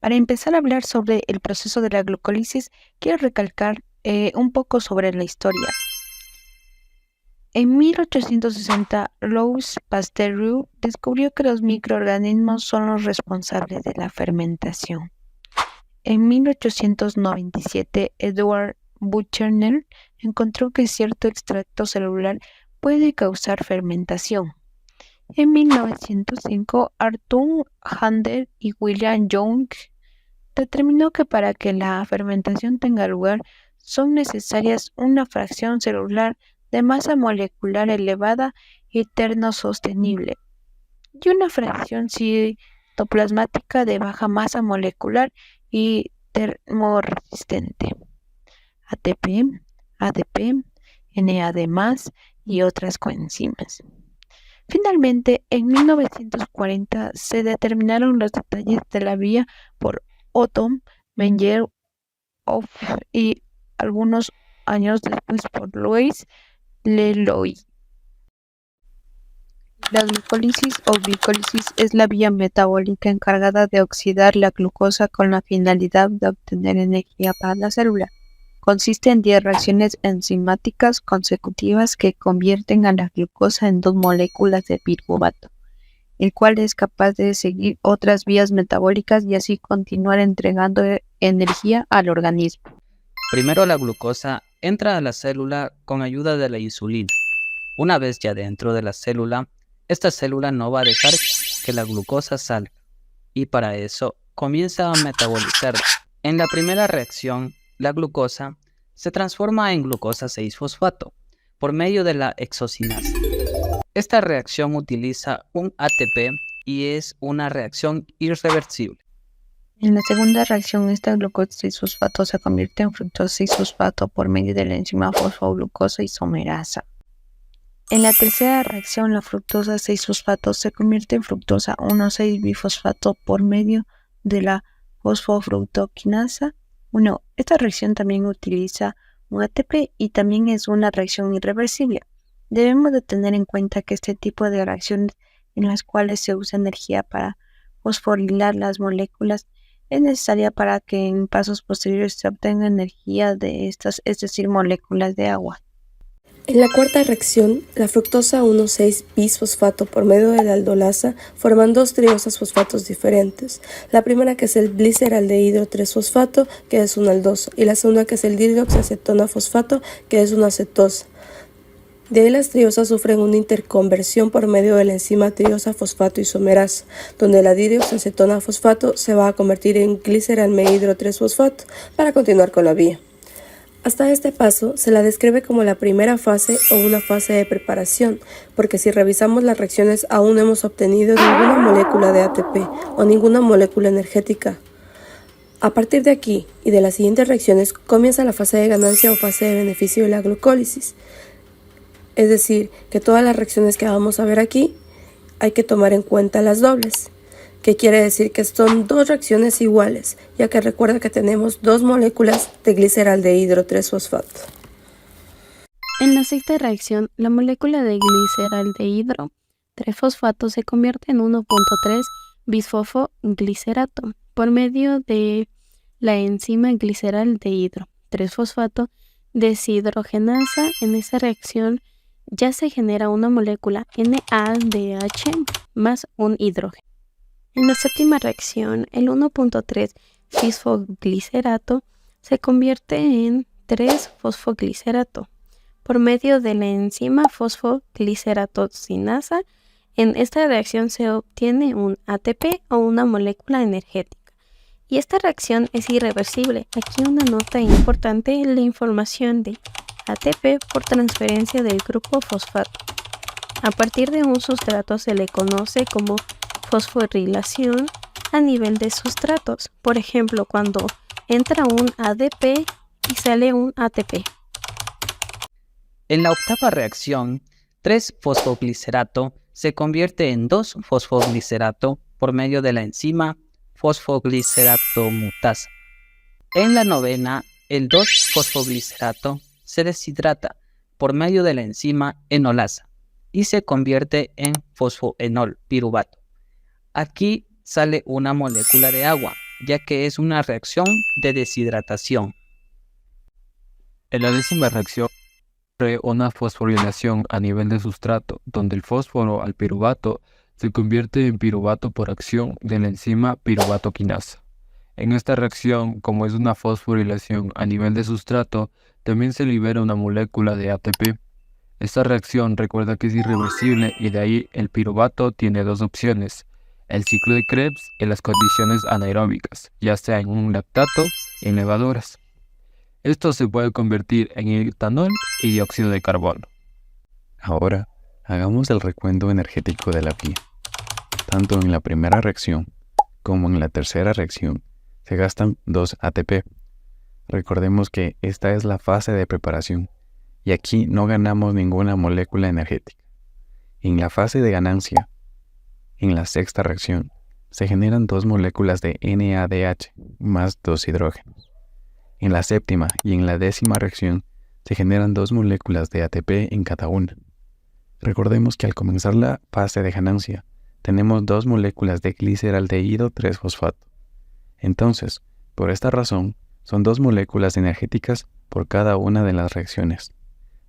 Para empezar a hablar sobre el proceso de la glucólisis, quiero recalcar un poco sobre la historia. En 1860, Louis Pasteur descubrió que los microorganismos son los responsables de la fermentación. En 1897, Edward Buchner encontró que cierto extracto celular puede causar fermentación. En 1905, Arthur Handel y William Young determinó que para que la fermentación tenga lugar son necesarias una fracción celular de masa molecular elevada y termosostenible y una fracción citoplasmática de baja masa molecular y termorresistente, ATP, ADP, NAD+, y otras coenzimas. Finalmente, en 1940 se determinaron los detalles de la vía por Otto Menger y algunos años después por Louis Leloir. La glucólisis o glicólisis es la vía metabólica encargada de oxidar la glucosa con la finalidad de obtener energía para la célula. Consiste en 10 reacciones enzimáticas consecutivas que convierten a la glucosa en 2 moléculas de piruvato, el cual es capaz de seguir otras vías metabólicas y así continuar entregando energía al organismo. Primero la glucosa entra a la célula con ayuda de la insulina. Una vez ya dentro de la célula, esta célula no va a dejar que la glucosa salga y para eso comienza a metabolizarla. En la primera reacción, la glucosa se transforma en glucosa 6-fosfato por medio de la hexocinasa. Esta reacción utiliza un ATP y es una reacción irreversible. En la segunda reacción, esta glucosa 6-fosfato se convierte en fructosa 6-fosfato por medio de la enzima fosfoglucosa isomerasa. En la tercera reacción, la fructosa 6-fosfato se convierte en fructosa 1,6-bifosfato por medio de la fosfofructoquinasa 1. Esta reacción también utiliza un ATP y también es una reacción irreversible. Debemos de tener en cuenta que este tipo de reacciones en las cuales se usa energía para fosforilar las moléculas es necesaria para que en pasos posteriores se obtenga energía de estas, es decir, moléculas de agua. En la cuarta reacción, la fructosa 1,6-bisfosfato por medio de la aldolasa forman dos triosas fosfatos diferentes. La primera que es el gliceraldehidro 3-fosfato, que es una aldosa, y la segunda que es el dihidroxiacetona fosfato, que es una cetosa. De ahí las triosas sufren una interconversión por medio de la enzima triosa fosfato isomerasa, donde la dihidroxiacetona fosfato se va a convertir en gliceralmehidro 3-fosfato para continuar con la vía. Hasta este paso se la describe como la primera fase o una fase de preparación, porque si revisamos las reacciones aún no hemos obtenido ninguna molécula de ATP o ninguna molécula energética. A partir de aquí y de las siguientes reacciones comienza la fase de ganancia o fase de beneficio de la glucólisis. Es decir, que todas las reacciones que vamos a ver aquí hay que tomar en cuenta las dobles, que quiere decir que son dos reacciones iguales, ya que recuerda que tenemos dos moléculas de gliceraldehidro 3-fosfato. En la sexta reacción, la molécula de gliceraldehidro 3-fosfato se convierte en 1,3-bisfosfoglicerato por medio de la enzima gliceraldehidro 3-fosfato deshidrogenasa. En esta reacción ya se genera una molécula NADH más un hidrógeno. En la séptima reacción, el 1,3-bisfosfoglicerato se convierte en 3-fosfoglicerato por medio de la enzima fosfogliceratocinasa. En esta reacción se obtiene un ATP o una molécula energética. Y esta reacción es irreversible. Aquí una nota importante: la información de ATP por transferencia del grupo fosfato. A partir de un sustrato se le conoce como fosforilación a nivel de sustratos. Por ejemplo, cuando entra un ADP y sale un ATP. En la octava reacción, 3-fosfoglicerato se convierte en 2-fosfoglicerato por medio de la enzima fosfogliceratomutasa. En la novena, el 2-fosfoglicerato se deshidrata por medio de la enzima enolasa y se convierte en fosfoenol piruvato. Aquí sale una molécula de agua ya que es una reacción de deshidratación. En la 10ª reacción ocurre una fosforilación a nivel de sustrato, donde el fósforo al piruvato se convierte en piruvato por acción de la enzima piruvato quinasa. En esta reacción, como es una fosforilación a nivel de sustrato, también se libera una molécula de ATP. Esta reacción recuerda que es irreversible y de ahí el piruvato tiene dos opciones: el ciclo de Krebs y las condiciones anaeróbicas, ya sea en un lactato y en levaduras. Esto se puede convertir en etanol y dióxido de carbono. Ahora, hagamos el recuento energético de la vía. Tanto en la primera reacción como en la tercera reacción se gastan 2 ATP. Recordemos que esta es la fase de preparación y aquí no ganamos ninguna molécula energética. En la fase de ganancia, en la sexta reacción, se generan 2 moléculas de NADH más 2 hidrógenos. En la séptima y en la 10ª reacción se generan 2 moléculas de ATP en cada una. Recordemos que al comenzar la fase de ganancia tenemos 2 moléculas de gliceraldehído 3-fosfato. Entonces, por esta razón, son 2 moléculas energéticas por cada una de las reacciones.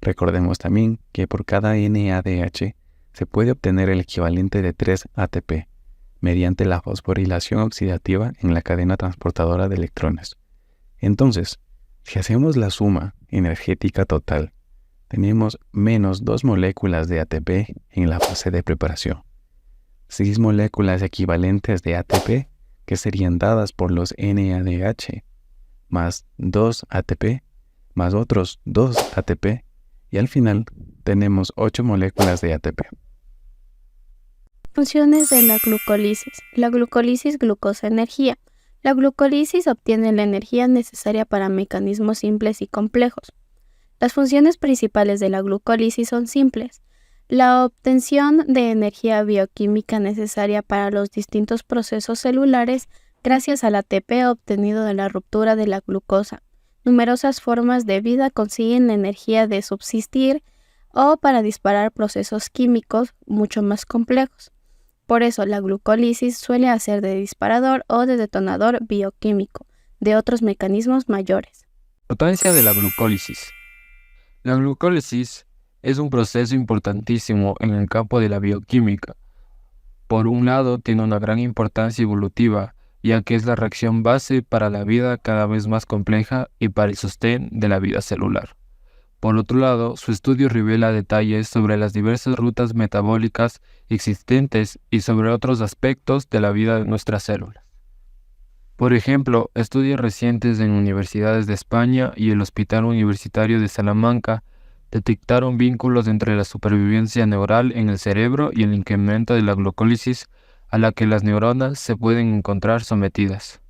Recordemos también que por cada NADH se puede obtener el equivalente de 3 ATP mediante la fosforilación oxidativa en la cadena transportadora de electrones. Entonces, si hacemos la suma energética total, tenemos menos 2 moléculas de ATP en la fase de preparación, 6 moléculas equivalentes de ATP que serían dadas por los NADH, más 2 ATP, más otros 2 ATP, y al final tenemos 8 moléculas de ATP. Funciones de la glucólisis. La glucólisis glucosa-energía. La glucólisis obtiene la energía necesaria para mecanismos simples y complejos. Las funciones principales de la glucólisis son simples: la obtención de energía bioquímica necesaria para los distintos procesos celulares gracias al ATP obtenido de la ruptura de la glucosa. Numerosas formas de vida consiguen la energía de subsistir o para disparar procesos químicos mucho más complejos. Por eso la glucólisis suele hacer de disparador o de detonador bioquímico de otros mecanismos mayores. Importancia de la glucólisis. La glucólisis es un proceso importantísimo en el campo de la bioquímica. Por un lado, tiene una gran importancia evolutiva, ya que es la reacción base para la vida cada vez más compleja y para el sostén de la vida celular. Por otro lado, su estudio revela detalles sobre las diversas rutas metabólicas existentes y sobre otros aspectos de la vida de nuestras células. Por ejemplo, estudios recientes en universidades de España y el Hospital Universitario de Salamanca detectaron vínculos entre la supervivencia neural en el cerebro y el incremento de la glucólisis a la que las neuronas se pueden encontrar sometidas.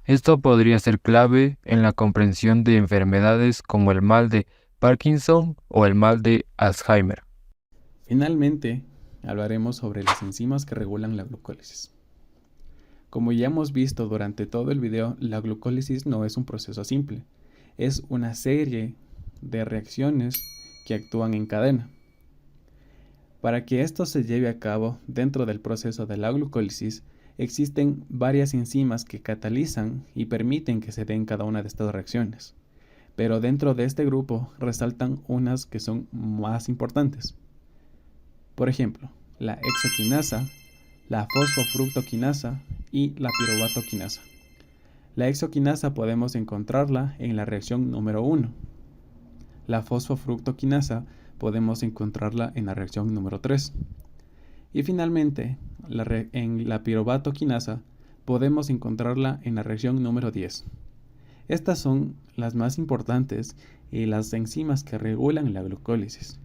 Esto podría ser clave en la comprensión de enfermedades como el mal de Parkinson o el mal de Alzheimer. Finalmente, hablaremos sobre las enzimas que regulan la glucólisis. Como ya hemos visto durante todo el video, la glucólisis no es un proceso simple, es una serie de reacciones que actúan en cadena. Para que esto se lleve a cabo dentro del proceso de la glucólisis, existen varias enzimas que catalizan y permiten que se den cada una de estas reacciones. Pero dentro de este grupo resaltan unas que son más importantes. Por ejemplo, la hexoquinasa, la fosfofructoquinasa y la piruvatoquinasa. La hexoquinasa podemos encontrarla en la reacción número 1. La fosfofructoquinasa podemos encontrarla en la reacción número 3. Y finalmente, en la piruvatoquinasa podemos encontrarla en la reacción número 10. Estas son las más importantes y las enzimas que regulan la glucólisis.